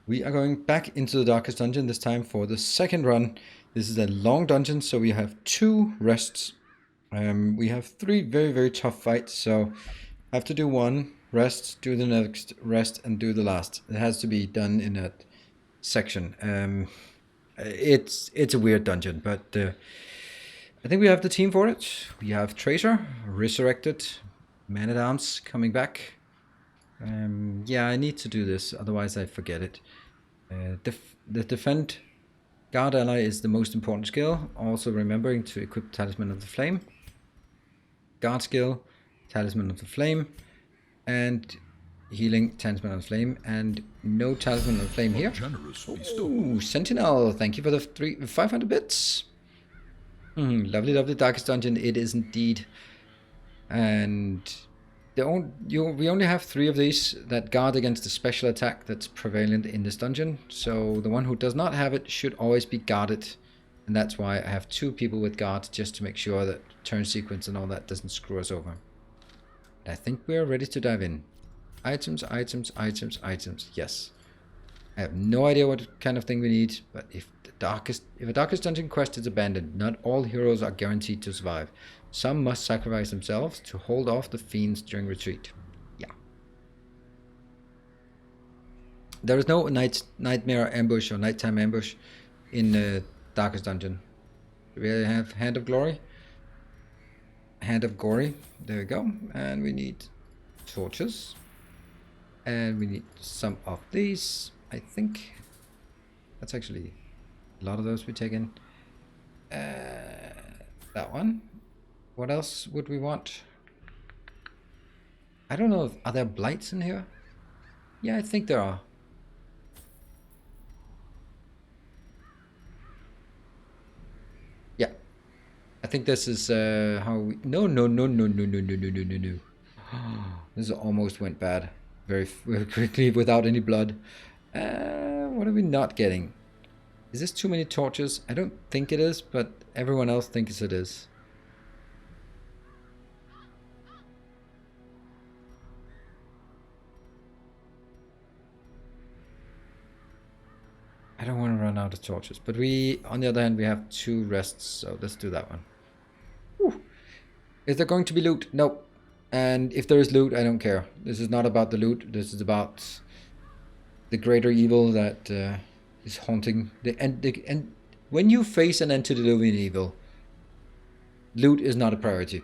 We are going back into the darkest dungeon, this time for the second run. This is a long dungeon, so we have 2 rests. We have 3 very, very tough fights, so I have to do 1, rest, do the next, rest, and do the last. It has to be done in that section. It's a weird dungeon, but I think we have the team for it. We have Tracer, Resurrected, Man-at-Arms coming back. Yeah, I need to do this, otherwise I forget it. The Defend Guard Ally is the most important skill. Also remembering to equip Talisman of the Flame. Guard skill, Talisman of the Flame. And healing, Talisman of the Flame. And no Talisman of the Flame here. Ooh, Sentinel, thank you for the 500 bits. Lovely, lovely Darkest Dungeon, it is indeed. And we only have 3 of these that guard against the special attack that's prevalent in this dungeon. So the one who does not have it should always be guarded. And that's why I have 2 people with guards, just to make sure that turn sequence and all that doesn't screw us over. And I think we're ready to dive in. Items, items, items, items. Yes. I have no idea what kind of thing we need, but if a darkest dungeon quest is abandoned, not all heroes are guaranteed to survive. Some must sacrifice themselves to hold off the fiends during retreat. Yeah. There is no nightmare ambush or nighttime ambush in the Darkest Dungeon. We have Hand of Glory. Hand of Gory. There we go. And we need torches. And we need some of these. I think that's actually a lot of those we take in. That one. What else would we want? I don't know. Are there blights in here? Yeah, I think there are. Yeah. I think this is how we... No. This almost went bad. Very quickly without any blood. What are we not getting? Is this too many torches? I don't think it is, but everyone else thinks it is. I don't want to run out of torches, but on the other hand, we have 2 rests, so let's do that one. Whew. Is there going to be loot? Nope. And if there is loot, I don't care. This is not about the loot. This is about the greater evil that is haunting and when you face an antediluvian evil, loot is not a priority,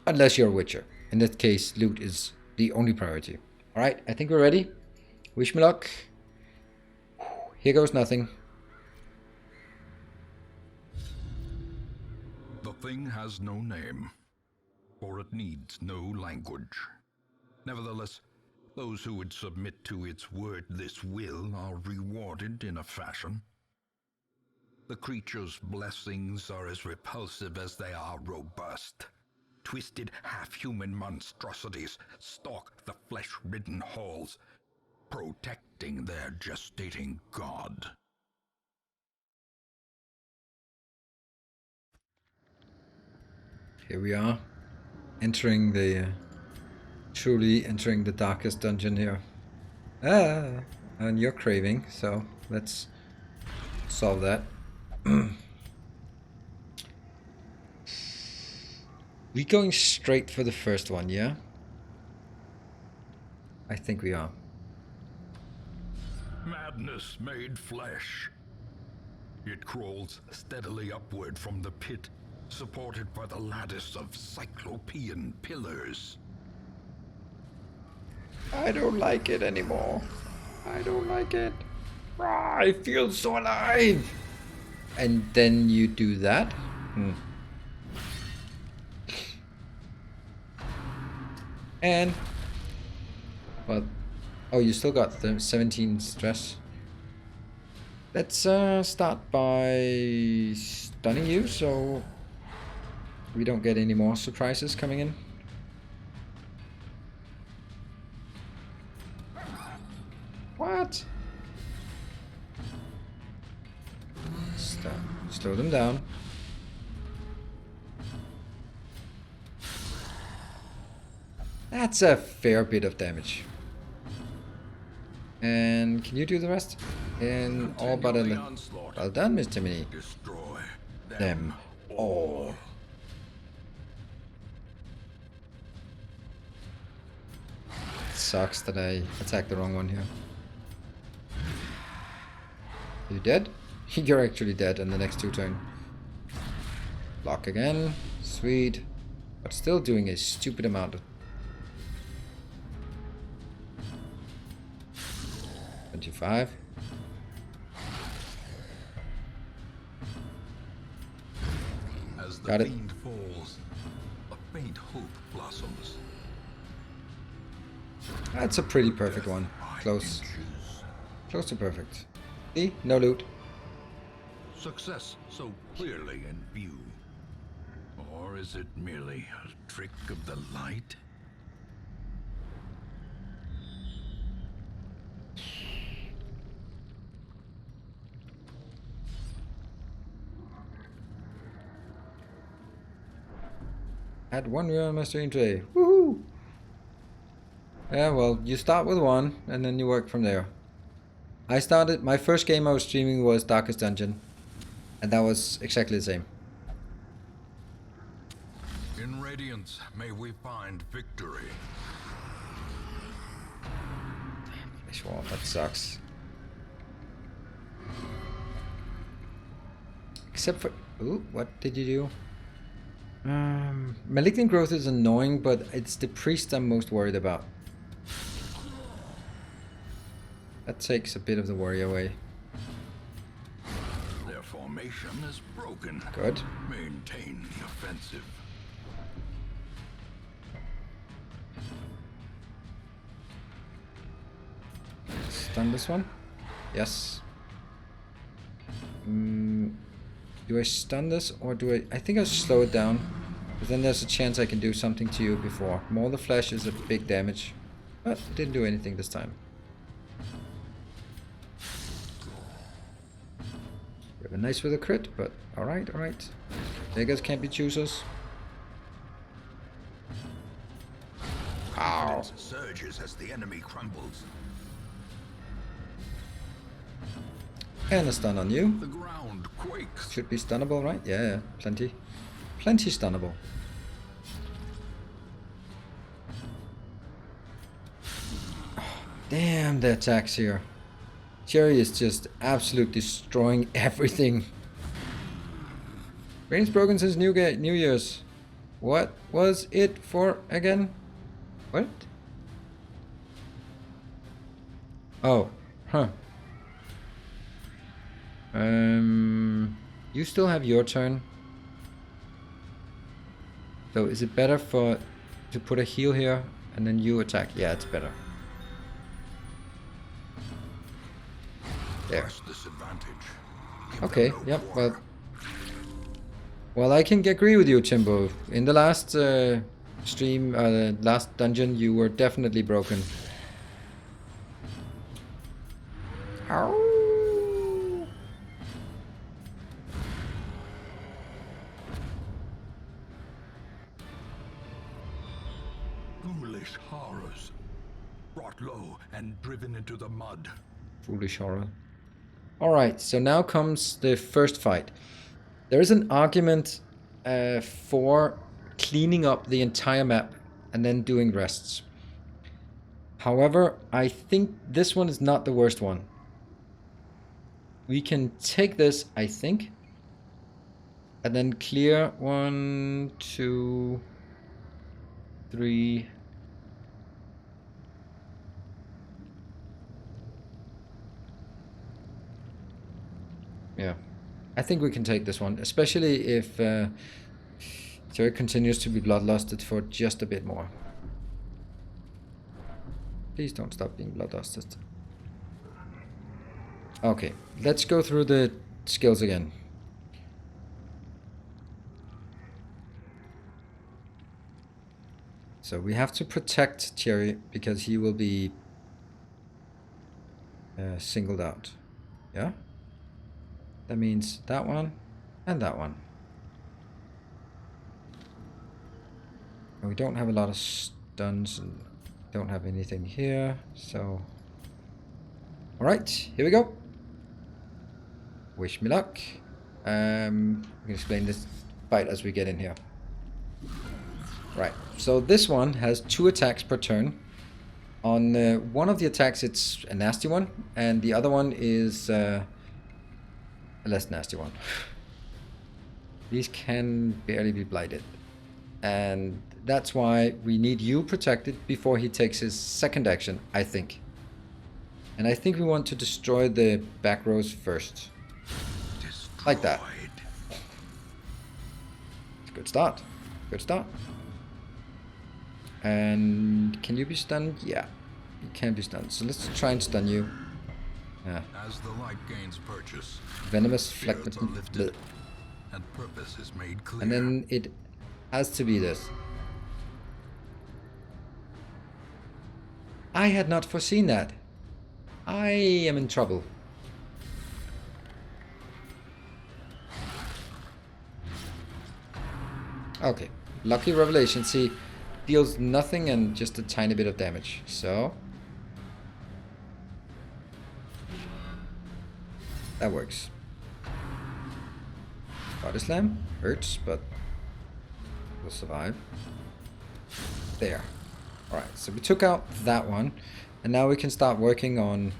unless you're a witcher. In that case, loot is the only priority. All right, I think we're ready. Wish me luck. Here goes nothing. The thing has no name, for it needs no language. Nevertheless, those who would submit to its word, this will, are rewarded in a fashion. The creature's blessings are as repulsive as they are robust. Twisted, half-human monstrosities stalk the flesh-ridden halls, protecting their gestating god. Here we are, entering the... truly entering the darkest dungeon here. And you're craving, so let's solve that. We going straight for the first one, yeah? I think we are. Madness made flesh. It crawls steadily upward from the pit, supported by the lattice of cyclopean pillars. I don't like it anymore. I don't like it. I feel so alive. And then you do that. And... well... oh, you still got the 17 stress. Let's start by stunning you, so we don't get any more surprises coming in. What? Stop. Slow them down. That's a fair bit of damage. And can you do the rest? in all but a little. Well done, Mr. Mini. Destroy Them all. Sucks that I attacked the wrong one here. Are you dead? You're actually dead in the next 2 turns. Block again. Sweet. But still doing a stupid amount of... 25. As the Got it. fiend falls, a faint hope blossoms. That's a pretty perfect one. Close. Close to perfect. See? No loot. Success so clearly in view. Or is it merely a trick of the light? Had 1 real mastery today. Woohoo! Yeah, well, you start with 1 and then you work from there. I started, my first game I was streaming was Darkest Dungeon. And that was exactly the same. In Radiance, may we find victory. Well, that sucks. Except for... Ooh, what did you do? Malignant growth is annoying, but it's the priest I'm most worried about. That takes a bit of the worry away. Their formation is broken. Good. Maintain the offensive. Stun this one? Yes. Do I stun this or do I... I think I'll slow it down. But then there's a chance I can do something to you before. Maul the Flesh is a big damage. But it didn't do anything this time. We have a nice with a crit, but alright, alright. Beggars can't be choosers. Ow. Surges as the enemy crumbles. And a stun on you. The ground quakes. Should be stunnable, right? Yeah, plenty. Plenty stunnable. Oh, damn the attacks here. Jerry is just absolutely destroying everything. Brain's broken since New Year's. What was it for again? What? Oh, huh. You still have your turn. So is it better to put a heal here and then you attack? Yeah, it's better. There. Okay, yep, well, I can agree with you, Chimbo. In the last stream, the last dungeon, you were definitely broken. Ow. Foolish horrors, brought low and driven into the mud. Foolish horror. Alright, so now comes the first fight. There is an argument for cleaning up the entire map and then doing rests. However, I think this one is not the worst one. We can take this, I think, and then clear 1, 2, 3... Yeah, I think we can take this one, especially if Jerry continues to be bloodlusted for just a bit more. Please don't stop being bloodlusted. Okay, let's go through the skills again. So we have to protect Jerry because he will be singled out. Yeah? That means that one and that one. And we don't have a lot of stuns and don't have anything here, so... Alright, here we go. Wish me luck. We can explain this fight as we get in here. Right, so this one has 2 attacks per turn. On one of the attacks it's a nasty one, and the other one is a less nasty one. These can barely be blighted. And that's why we need you protected before he takes his second action, I think. And I think we want to destroy the back rows first. Like that. It's a good start. Good start. And can you be stunned? Yeah, you can be stunned. So let's try and stun you. Yeah. As the light gains purchase, Venomous fears fleck. are lifted, and purpose is made clear. And then it has to be this. I had not foreseen that. I am in trouble. Okay, lucky revelation. See, deals nothing and just a tiny bit of damage. So that works. Body slam hurts, but we'll survive. There. Alright, so we took out that one, and now we can start working on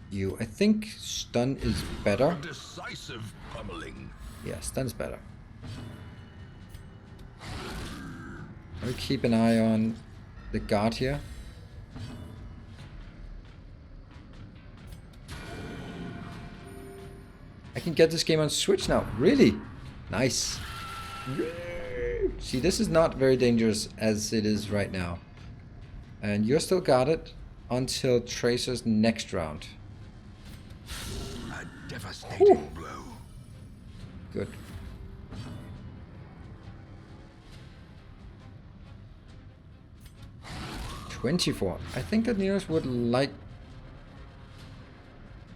you. I think stun is better. A decisive pummeling. Yeah, stun's better. Let me keep an eye on the guard here. I can get this game on Switch now. Really? Nice. See, this is not very dangerous as it is right now. And you're still guarded until Tracer's next round. A devastating blow. Good. $24. I think that Nilaus would like...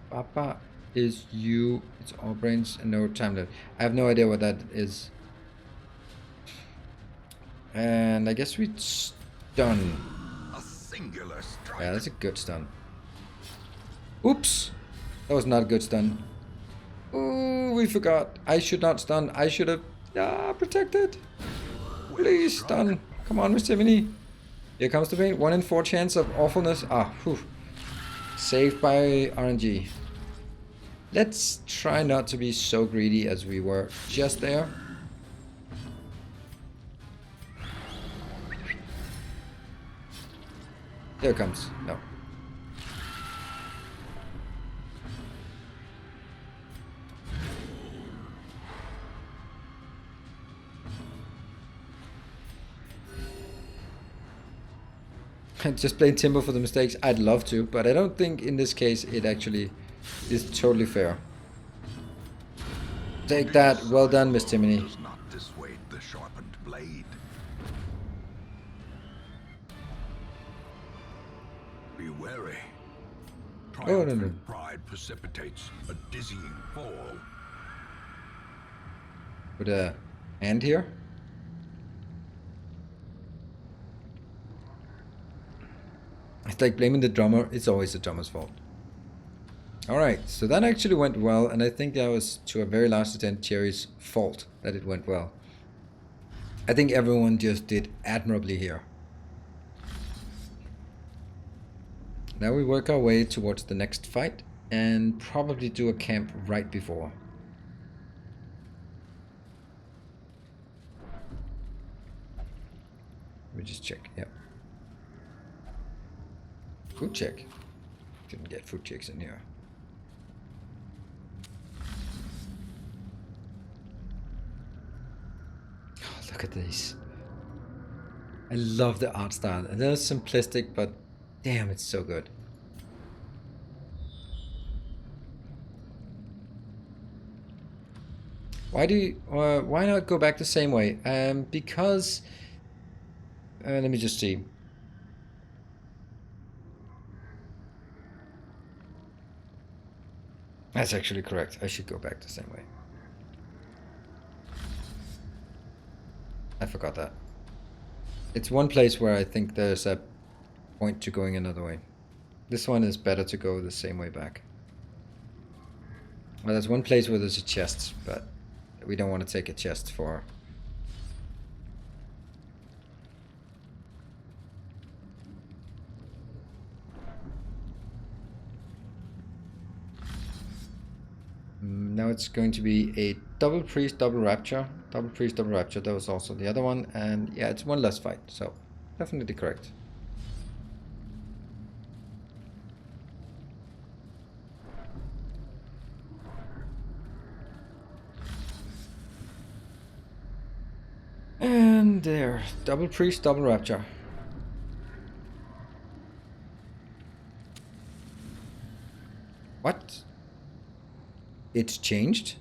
Papa is you. It's all brains and no time left. I have no idea what that is. And I guess we stun. A singular strike. Yeah, that's a good stun. Oops! That was not a good stun. Ooh, we forgot. I should not stun. I should have protected. Please stun. Come on, Miss Tiffany. Here comes the pain. 1 in 4 chance of awfulness. Ah, whew. Saved by RNG. Let's try not to be so greedy as we were just there. There it comes. No. Just blame Timber for the mistakes. I'd love to, but I don't think in this case it actually is totally fair. Take that. Well done, Miss Timony. Does not dissuade the sharpened blade. Be wary. Oh, no, no. Pride precipitates a dizzying fall. Put a hand here. It's like blaming the drummer. It's always the drummer's fault. Alright, so that actually went well, and I think that was to a very large extent Thierry's fault that it went well. I think everyone just did admirably here. Now we work our way towards the next fight and probably do a camp right before. Let me just check. Yep. Food check. Didn't get food checks in here. Oh, look at these. I love the art style. And they're simplistic, but damn, it's so good. Why not go back the same way? Because let me just see. That's actually correct. I should go back the same way. I forgot that. It's one place where I think there's a point to going another way. This one is better to go the same way back. Well, there's one place where there's a chest, but we don't want to take a chest for... Now it's going to be a double priest, double rapture. Double priest, double rapture. That was also the other one. And yeah, it's one less fight. So definitely correct. And there. Double priest, double rapture. What? It's changed?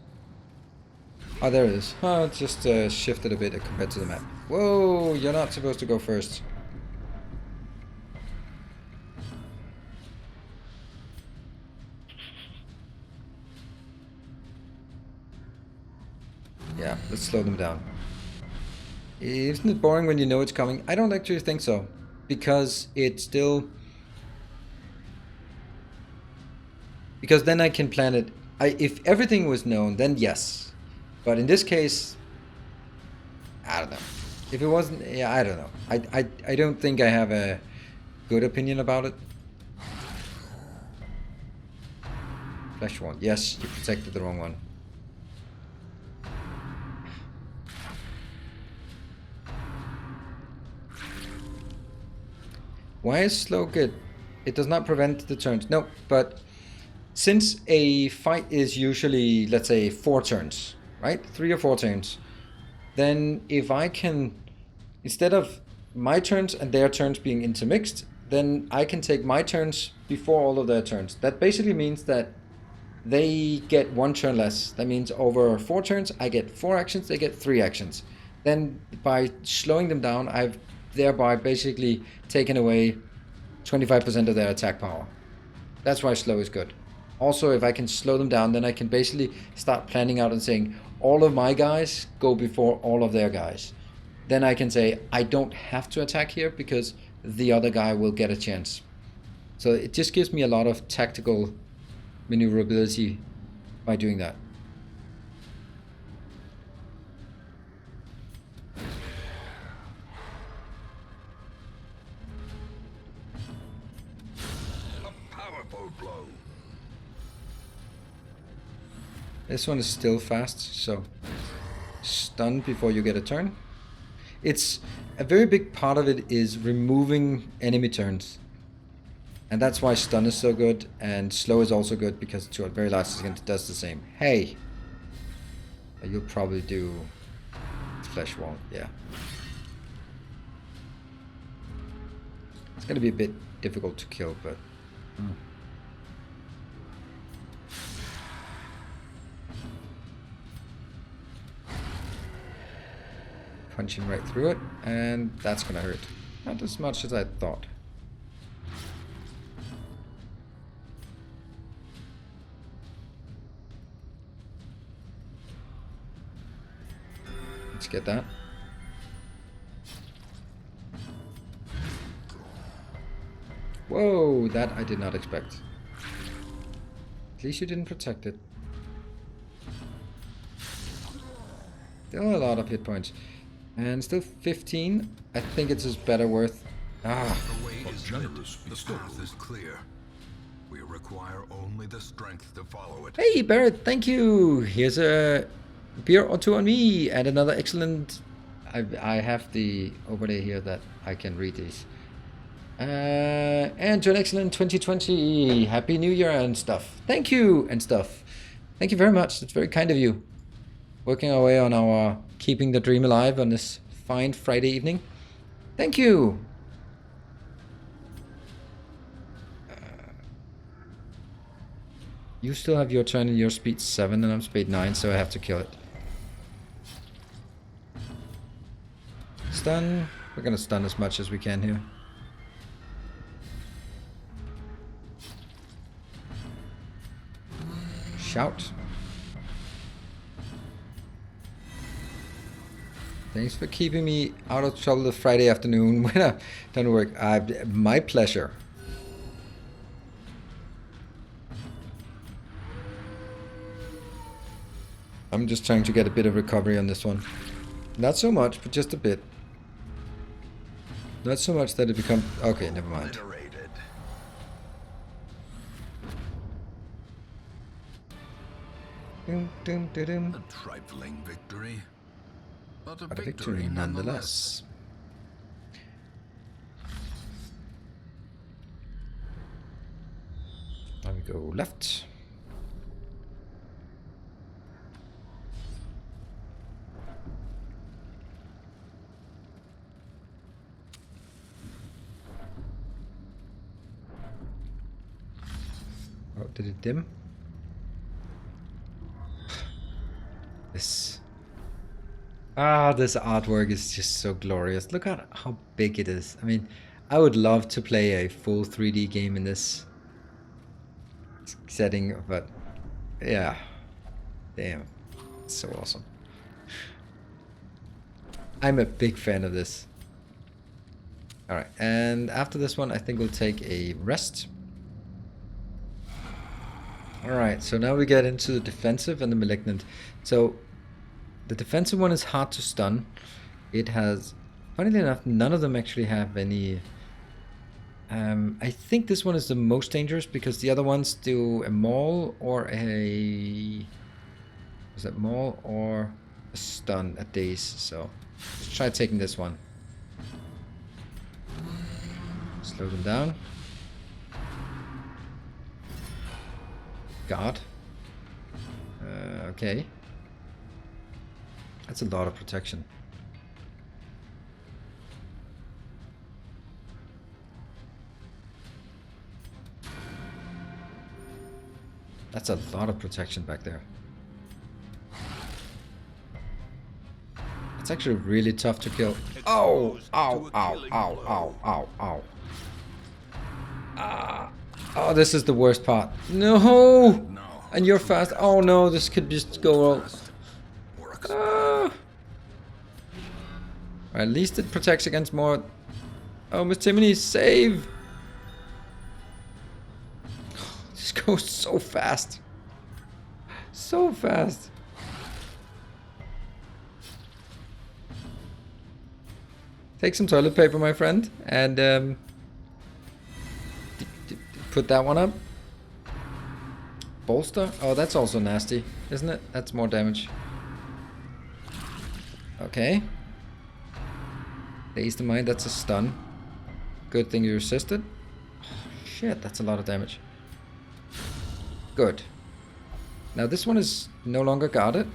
Oh, there it is. Oh, it's just shifted a bit compared to the map. Whoa, you're not supposed to go first. Yeah, let's slow them down. Isn't it boring when you know it's coming? I don't actually think so. Because it's still... Because then I can plan it. If everything was known, then yes. But in this case, I don't know. If it wasn't, yeah, I don't know. I don't think I have a good opinion about it. Flesh wound. Yes, you protected the wrong one. Why is slow good? It does not prevent the turns. No, but since a fight is usually, let's say, 4 turns, right? 3 or 4 turns. Then if I can, instead of my turns and their turns being intermixed, then I can take my turns before all of their turns. That basically means that they get 1 turn less. That means over 4 turns, I get 4 actions, they get 3 actions. Then by slowing them down, I've thereby basically taken away 25% of their attack power. That's why slow is good. Also, if I can slow them down, then I can basically start planning out and saying, all of my guys go before all of their guys. Then I can say, I don't have to attack here because the other guy will get a chance. So it just gives me a lot of tactical maneuverability by doing that. A powerful blow. This one is still fast, so stun before you get a turn. It's a very big part of it is removing enemy turns. And that's why stun is so good, and slow is also good because to a very large extent it does the same. Hey! You'll probably do flesh wound, yeah. It's gonna be a bit difficult to kill, but... Punching right through it, and that's gonna hurt. Not as much as I thought. Let's get that. Whoa, that I did not expect. At least you didn't protect it. Still a lot of hit points. And still 15. I think it's just better worth... Ah. The way is generous. The path is clear. We require only the strength to follow it. Hey, Barrett, thank you. Here's a beer or 2 on me. And another excellent... I have the overlay here that I can read these. And to an excellent 2020. Happy New Year and stuff. Thank you and stuff. Thank you very much. That's very kind of you. Working our way on our keeping the dream alive on this fine Friday evening. Thank you. You still have your turn and your speed 7 and I'm speed 9, so I have to kill it. Stun. We're gonna stun as much as we can here. Shout. Thanks for keeping me out of trouble this Friday afternoon when I don't work. My pleasure. I'm just trying to get a bit of recovery on this one. Not so much, but just a bit. Not so much that it becomes... Okay, never mind. A trifling victory, but a victory nonetheless. Now we go left. Oh, did it dim? This artwork is just so glorious. Look at how big it is. I mean, I would love to play a full 3D game in this setting, but yeah, damn, it's so awesome. I'm a big fan of this. Alright, and after this one I think we'll take a rest. Alright, so now we get into the defensive and the malignant. So the defensive one is hard to stun. It has, funnily enough, none of them actually have any... I think this one is the most dangerous because the other ones do a maul or a... Was that maul or a stun, a daze? So let's try taking this one. Slow them down. God. Okay. That's a lot of protection. That's a lot of protection back there. It's actually really tough to kill. Oh! Ow, ow, ow, ow, ow, ow. Ah. Oh, this is the worst part. No! And you're fast. Oh no, this could just go all... Ah. At least it protects against more... Oh, Miss Timony, save! This goes so fast. So fast. Take some toilet paper, my friend, and put that one up. Bolster? Oh, that's also nasty, isn't it? That's more damage. Okay. Daze the mind, that's a stun. Good thing you resisted. Oh, shit, that's a lot of damage. Good. Now this one is no longer guarded,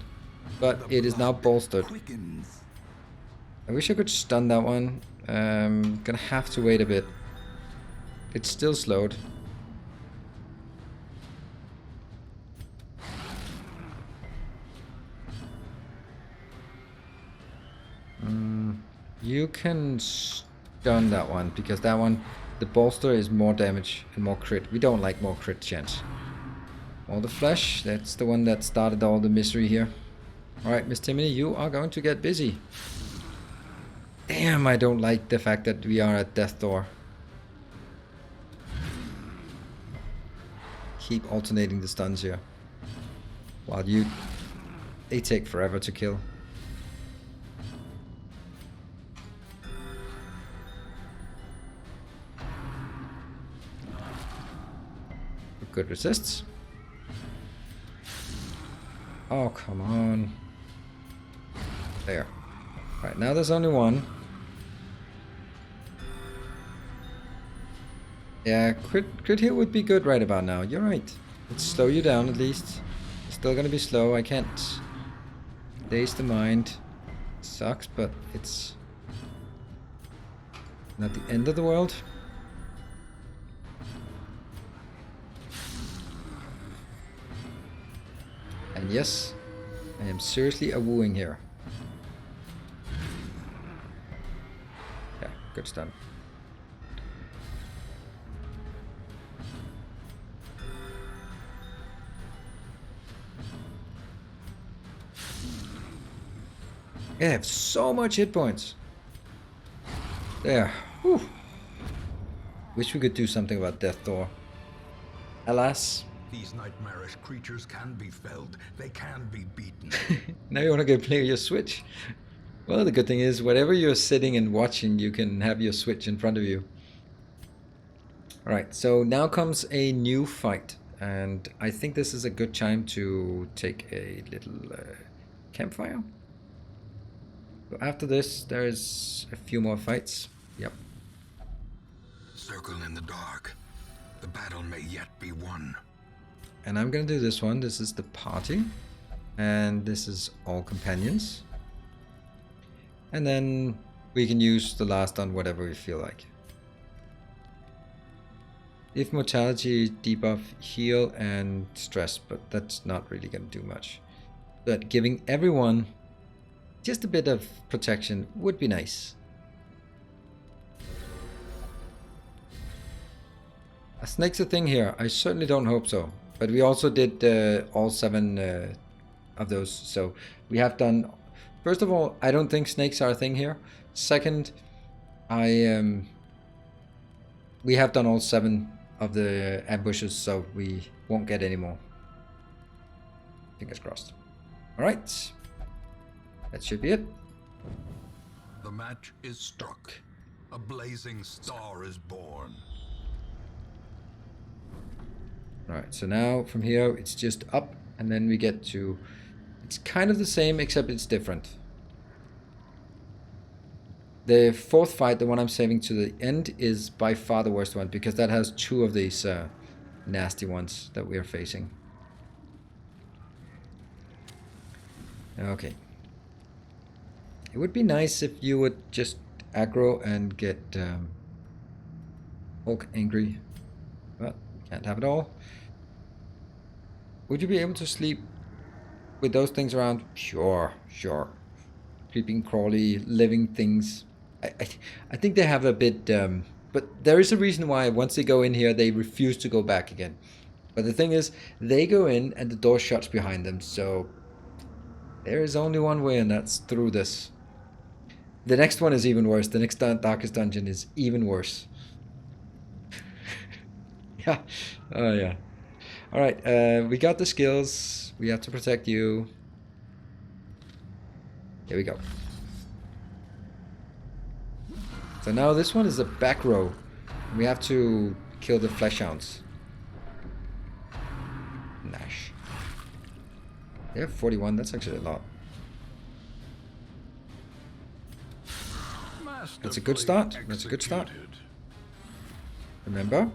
but it is now bolstered. I wish I could stun that one. Gonna have to wait a bit. It's still slowed. You can stun that one, because that one, the bolster is more damage and more crit. We don't like more crit chance. All the flesh, that's the one that started all the misery here. Alright, Miss Timony, you are going to get busy. Damn, I don't like the fact that we are at death door. Keep alternating the stuns here. While they take forever to kill. Good resists. Oh, come on. There. Right, now there's only one. Yeah, crit here would be good right about now. You're right. Let's slow you down at least. It's still gonna be slow. I can't daze the mind. Sucks, but it's not the end of the world. And yes, I am seriously a wooing here. Yeah, good stun. I have so much hit points. There. Whew. Wish we could do something about Death Door. Alas. These nightmarish creatures can be felled. They can be beaten. Now you want to go play your Switch? Well, the good thing is, whatever you're sitting and watching, you can have your Switch in front of you. Alright, so now comes a new fight. And I think this is a good time to take a little campfire. So after this, there's a few more fights. Yep. Circle in the dark. The battle may yet be won. And I'm gonna do this one. This is the party. And this is all companions. And then we can use the last on whatever we feel like. If mortality, debuff, heal, and stress, but that's not really gonna do much. But giving everyone just a bit of protection would be nice. A snake's a thing here? I certainly don't hope so. But we also did all 7 of those. So we have done... First of all, I don't think snakes are a thing here. Second, we have done all 7 of the ambushes, so we won't get any more. Fingers crossed. Alright. That should be it. The match is struck. A blazing star is born. Alright, so now from here it's just up, and then we get to... It's kind of the same, except it's different. The 4th fight, the one I'm saving to the end, is by far the worst one, because that has 2 of these nasty ones that we are facing. Okay. It would be nice if you would just aggro and get Hulk angry, but can't have it all. Would you be able to sleep with those things around? Sure, sure. Creeping, crawly, living things. I think they have a bit... but there is a reason why once they go in here, they refuse to go back again. But the thing is, they go in and the door shuts behind them. So there is only one way, and that's through this. The next one is even worse. The next darkest dungeon is even worse. Yeah. Oh, yeah. Alright, we got the skills. We have to protect you. Here we go. So now this one is a back row. We have to kill the flesh hounds. Nash. They have 41, that's actually a lot. That's a good start. That's a good start. Remember?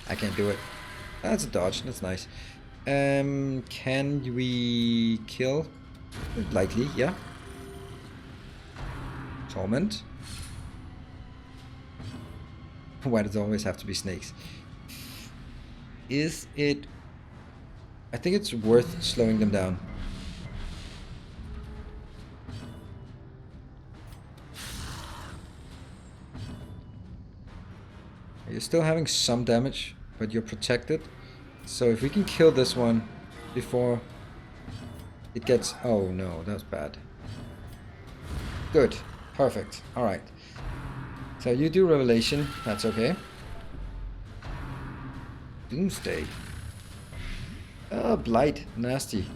I can't do it. That's a dodge, that's nice. Can we kill? Likely, yeah. Torment. Why does it always have to be snakes? Is it... I think it's worth slowing them down. You're still having some damage, but you're protected. So if we can kill this one before it gets... Oh no, that's bad. Good. Perfect. Alright. So you do Revelation. That's okay. Doomsday. Oh, Blight. Nasty.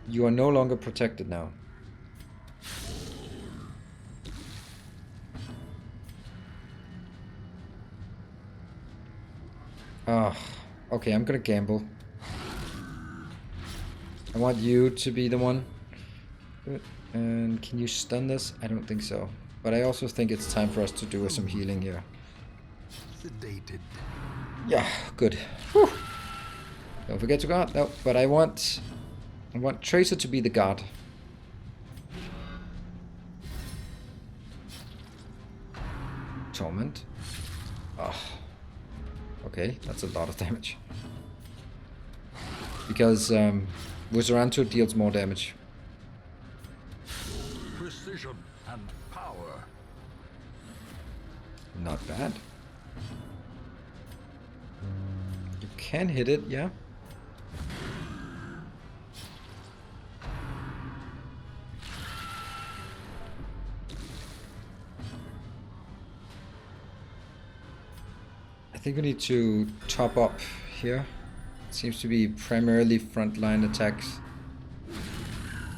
You are no longer protected now. Ah, okay, I'm gonna gamble. I want you to be the one. And can you stun this? I don't think so. But I also think it's time for us to do some healing here. Sedated. Yeah, good. Whew. Don't forget to guard. No, but I want Tracer to be the guard. Torment. Oh. Okay, that's a lot of damage. Because Wizardanto deals more damage. Precision and power. Not bad. You can hit it, yeah. I think we need to top up here. Seems to be primarily frontline attacks.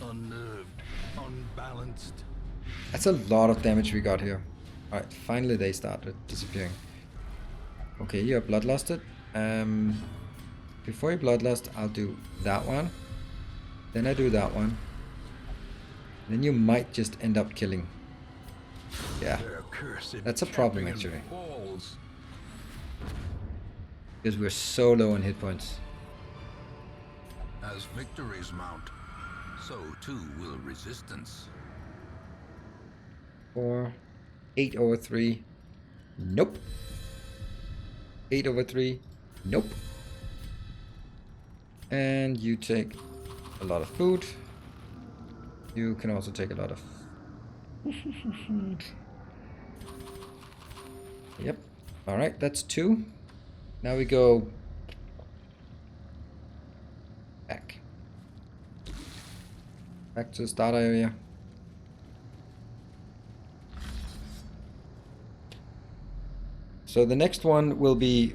Unnerved, unbalanced. That's a lot of damage we got here. Alright, finally they started disappearing. Okay, you're bloodlusted. Before you bloodlust, I'll do that one. Then I do that one. Then you might just end up killing. Yeah, that's a problem actually. Because we're so low on hit points. As victories mount, so too will resistance. 4, 8 over 3. Nope. 8 over 3. Nope. And you take a lot of food. You can also take a lot of food. Yep. Alright, that's 2. Now we go back. Back to the start area. So the next one will be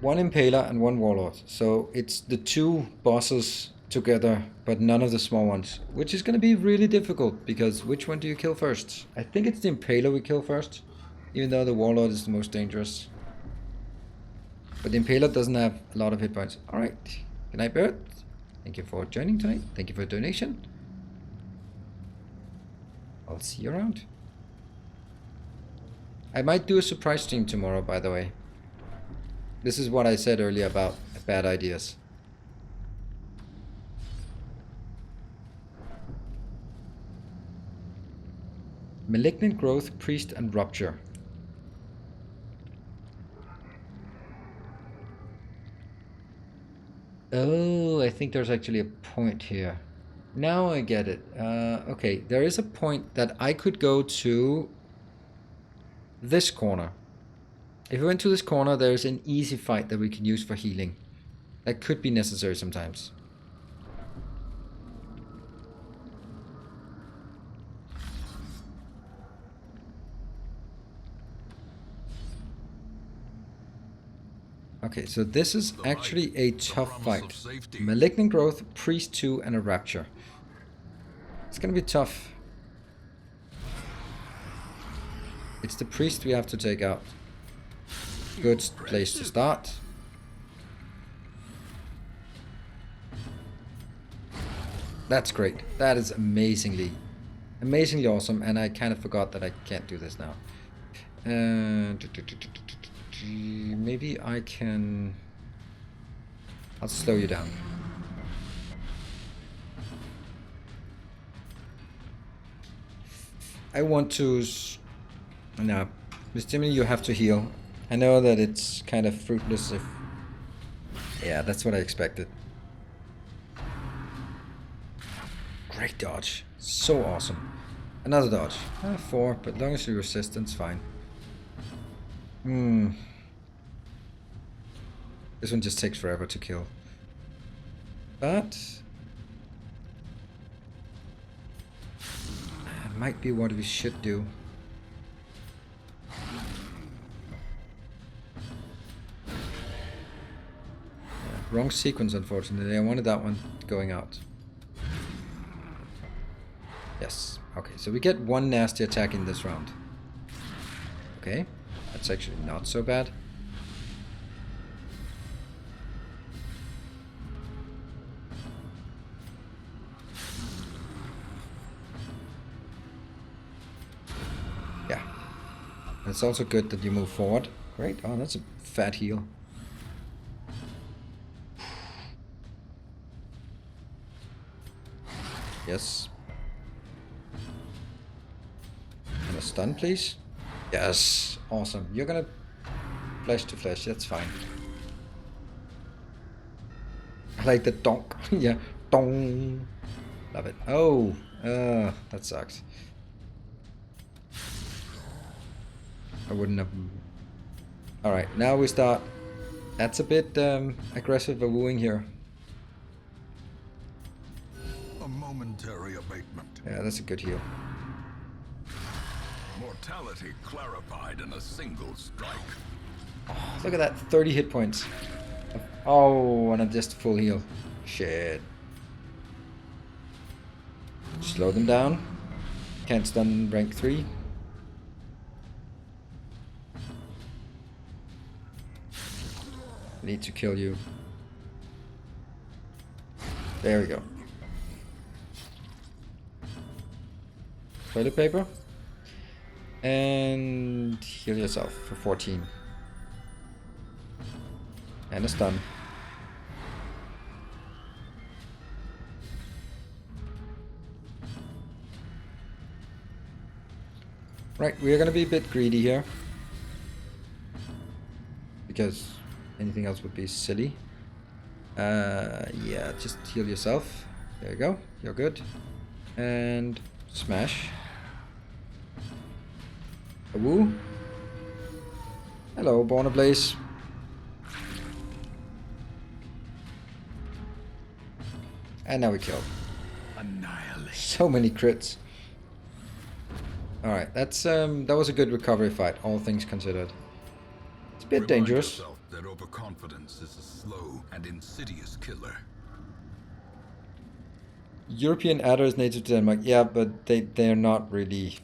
1 Impaler and 1 Warlord. So it's the 2 bosses together, but none of the small ones. Which is going to be really difficult, because which one do you kill first? I think it's the Impaler we kill first, even though the Warlord is the most dangerous. But the Impaler doesn't have a lot of hit points. Alright. Good night, Bird. Thank you for joining tonight. Thank you for the donation. I'll see you around. I might do a surprise stream tomorrow, by the way. This is what I said earlier about bad ideas. Malignant growth, priest, and rupture. Oh, I think there's actually a point here. Now I get it. Okay, there is a point that I could go to this corner. If we went to this corner, there's an easy fight that we can use for healing. That could be necessary sometimes. Okay, so this is actually a tough fight. Malignant growth, priest 2, and a rapture. It's gonna be tough. It's the priest we have to take out. Good place to start. That's great. That is amazingly awesome, and I kind of forgot that I can't do this now. Maybe I can... I'll slow you down. I want to... No, with Jimmy you have to heal. I know that it's kind of fruitless if... Yeah, that's what I expected. Great dodge. So awesome. Another dodge. 4, but as long as you resistance, fine. This one just takes forever to kill. But... It might be what we should do. Wrong sequence, unfortunately. I wanted that one going out. Yes. Okay, so we get 1 nasty attack in this round. Okay, that's actually not so bad. Yeah. It's also good that you move forward. Great. Oh, that's a fat heal. Yes. And a stun, please. Yes. Awesome. You're gonna flesh to flesh. That's fine. I like the donk. Yeah. Dong. Love it. Oh. That sucks. I wouldn't have... Alright, now we start. That's a bit aggressive a wooing here. A momentary abatement. Yeah, that's a good heal. Mortality clarified in a single strike. Oh, look at that, 30 hit points. Oh, and I'm just full heal. Shit. Slow them down. Can't stun rank 3. Need to kill you. There we go. Toilet paper. And heal yourself for 14. And a stun. Right, we're gonna be a bit greedy here. Because anything else would be silly. Yeah, just heal yourself. There you go, you're good. And smash. A woo. Hello, Born Ablaze. And now we kill. Annihilate. So many crits. Alright, that's that was a good recovery fight, all things considered. It's a bit dangerous. Yourself that overconfidence is a slow and insidious killer. European adder is native to Denmark. Yeah, but they're not really.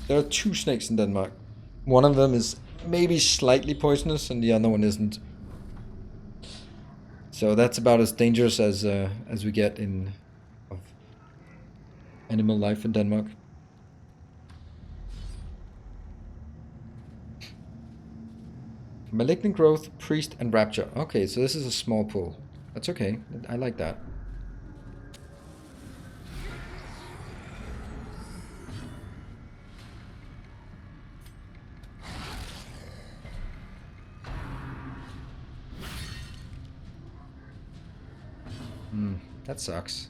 There are 2 snakes in Denmark. One of them is maybe slightly poisonous and the other one isn't. So that's about as dangerous as we get in of animal life in Denmark. Malignant growth, priest, and rapture. Okay, so this is a small pool. That's okay. I like that. That sucks.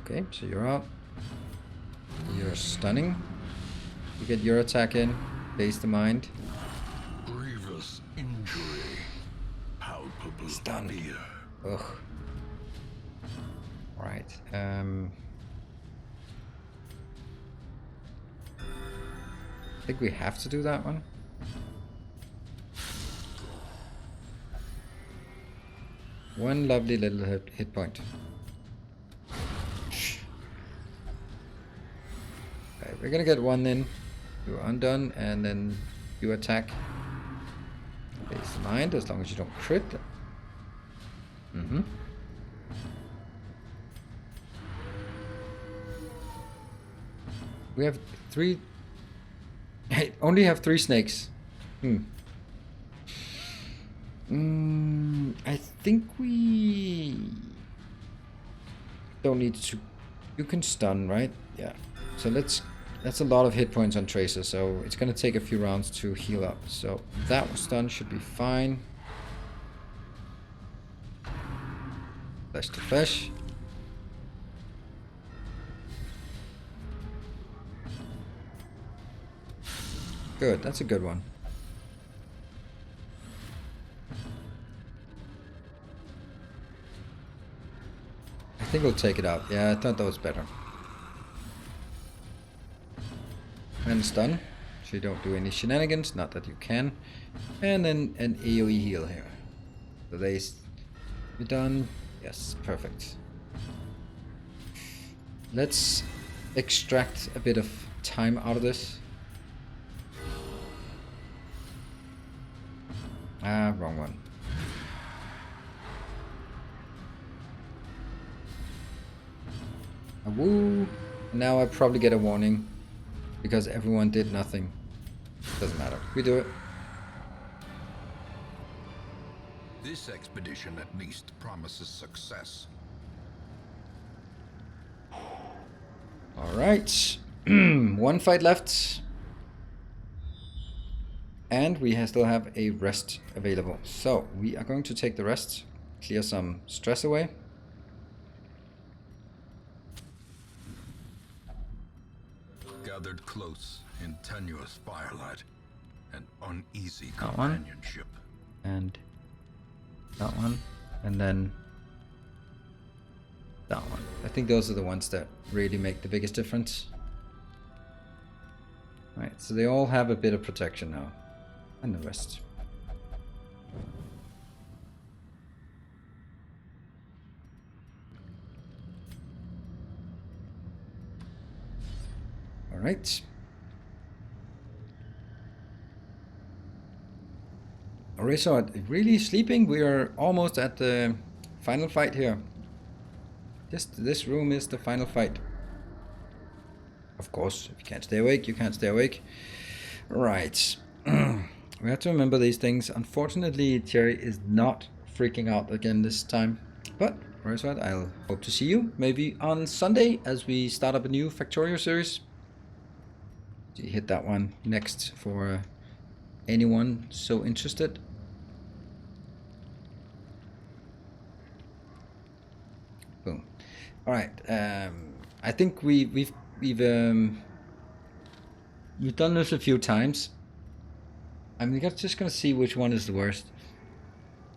Okay, so you're out. You're stunning. You get your attack in. Base the mind. Grievous injury. Palpable Stun. fear. Ugh. Right. I think we have to do that one. One lovely little hit point. Okay, we're gonna get one in. You're undone, and then you attack. Base the mind, as long as you don't crit. We have 3. I only have 3 snakes. I think we don't need to. You can stun, right? Yeah. So that's a lot of hit points on Tracer, so it's gonna take a few rounds to heal up. So that stun should be fine. Flesh to flesh. Good, that's a good one. I think we'll take it out. Yeah, I thought that was better. And stun, so you don't do any shenanigans, not that you can. And then an AoE heal here. So they be done. Yes, perfect. Let's extract a bit of time out of this. Ah, wrong one. A woo. Now I probably get a warning because everyone did nothing. Doesn't matter. We do it. This expedition at least promises success. All right. 1 fight left. And we still have a rest available. So we are going to take the rest, clear some stress away. Gathered close in tenuous firelight and uneasy That one. companionship. And that one. And then that one. I think those are the ones that really make the biggest difference. Right, so they all have a bit of protection now. And the rest. Alright. Alright, so really sleeping. We are almost at the final fight here. This room is the final fight. Of course, if you can't stay awake, you can't stay awake. Right. We have to remember these things. Unfortunately, Cherry is not freaking out again this time. But, Rosewad, I'll hope to see you maybe on Sunday as we start up a new Factorio series. You hit that one next for anyone so interested. Boom. All right. I think we've done this a few times. I'm just gonna see which one is the worst.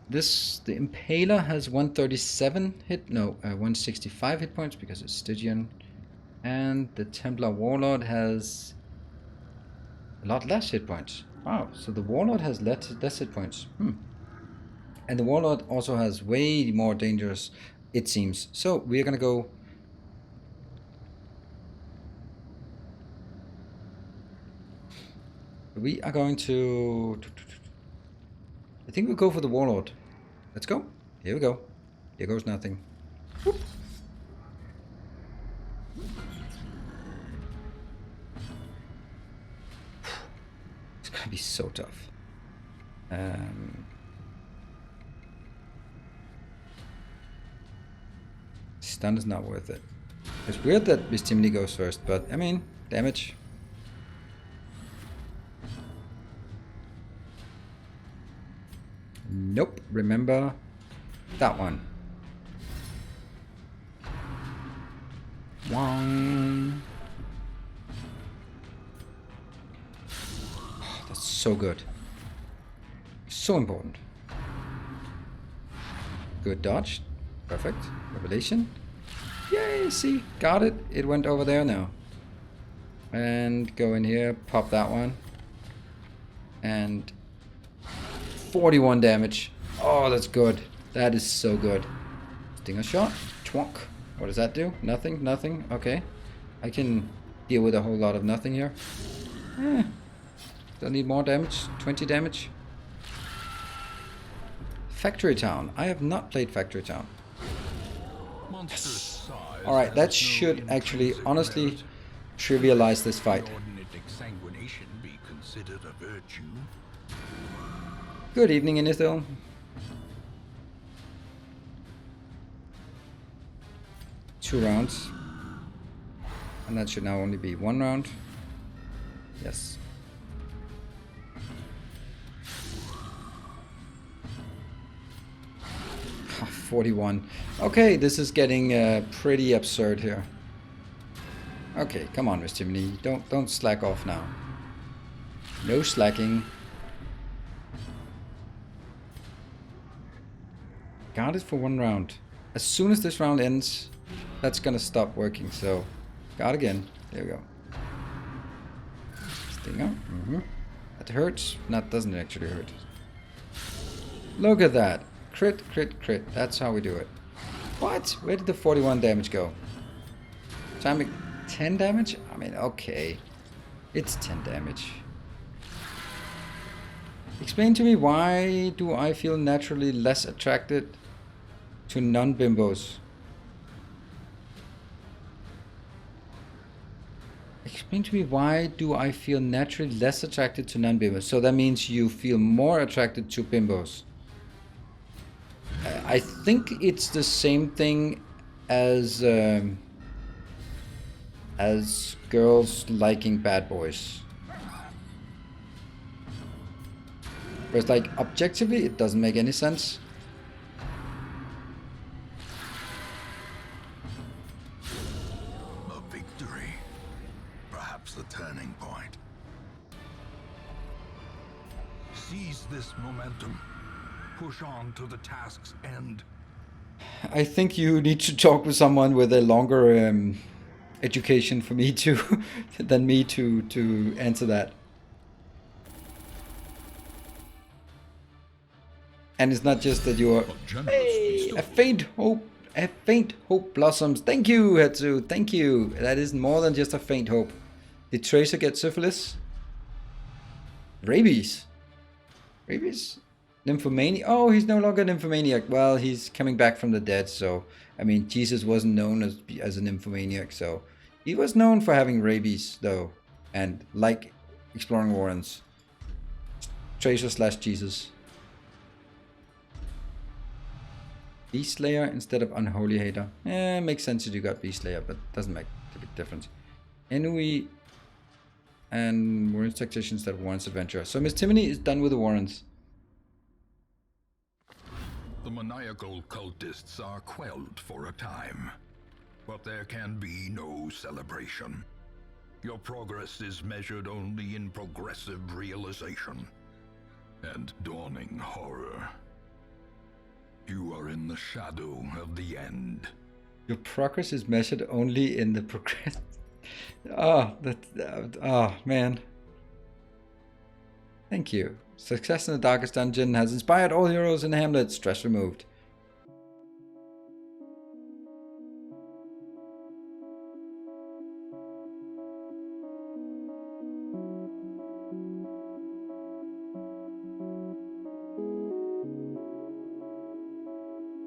The Impaler has 137 165 hit points because it's Stygian, and the Templar Warlord has a lot less hit points. Wow, so the Warlord has less hit points. And the Warlord also has way more dangerous, it seems. So we're gonna go. We are going to. I think we'll go for the Warlord. Let's go. Here we go. Here goes nothing. Whoop. It's gonna be so tough. Stun is not worth it. It's weird that Vistimini goes first, but I mean, damage. Nope, remember that one. One. Oh, that's so good. So important. Good dodge. Perfect. Revelation. Yay, see, got it. It went over there now. And go in here, pop that one. And 41 damage. Oh, that's good. That is so good. Stinger shot. Twonk. What does that do? Nothing, nothing. Okay. I can deal with a whole lot of nothing here. Don't need more damage. 20 damage. Factory Town. I have not played Factory Town. Yes. Alright, that should actually, honestly, trivialize this fight. Good evening, Inithil. Two rounds. And that should now only be one round. Yes. Ah, 41. Okay, this is getting pretty absurd here. Okay, come on, Mr. Mini. Don't slack off now. No slacking. Got it for one round. As soon as this round ends, that's gonna stop working. So, got again. There we go. Stinger. That hurts. That doesn't actually hurt. Look at that. Crit, crit, crit. That's how we do it. What? Where did the 41 damage go? Timing 10 damage? I mean, okay. It's 10 damage. Explain to me, why do I feel naturally less attracted to non-bimbos? Explain to me, why do I feel naturally less attracted to non-bimbos? So that means you feel more attracted to bimbos. I think it's the same thing as girls liking bad boys. But it's like, objectively, it doesn't make any sense. A victory. Perhaps the turning point. Seize this momentum. push on to the task's end. I think you need to talk with someone with a longer education for me to than me to answer that. And it's not just that you're hey, a faint hope blossoms. Thank you, Hetsu. Thank you. That is more than just a faint hope. Did Tracer get syphilis? Rabies. Rabies? Nymphomaniac? Oh, he's no longer nymphomaniac. Well, he's coming back from the dead, so I mean, Jesus wasn't known as a nymphomaniac, so he was known for having rabies, though, and like exploring warrens. Tracer / Jesus. Beast Slayer instead of Unholy Hater. Makes sense if you got Beast Slayer, but doesn't make a big difference. Enui and Warren's Tactician instead of Warren's Adventurer. So Miss Timony is done with the Warrens. The maniacal cultists are quelled for a time, but there can be no celebration. Your progress is measured only in progressive realization and dawning horror. You are in the shadow of the end. Your progress is measured only in the progress. Oh, man. Thank you. Success in the Darkest Dungeon has inspired all heroes in Hamlet. Stress removed.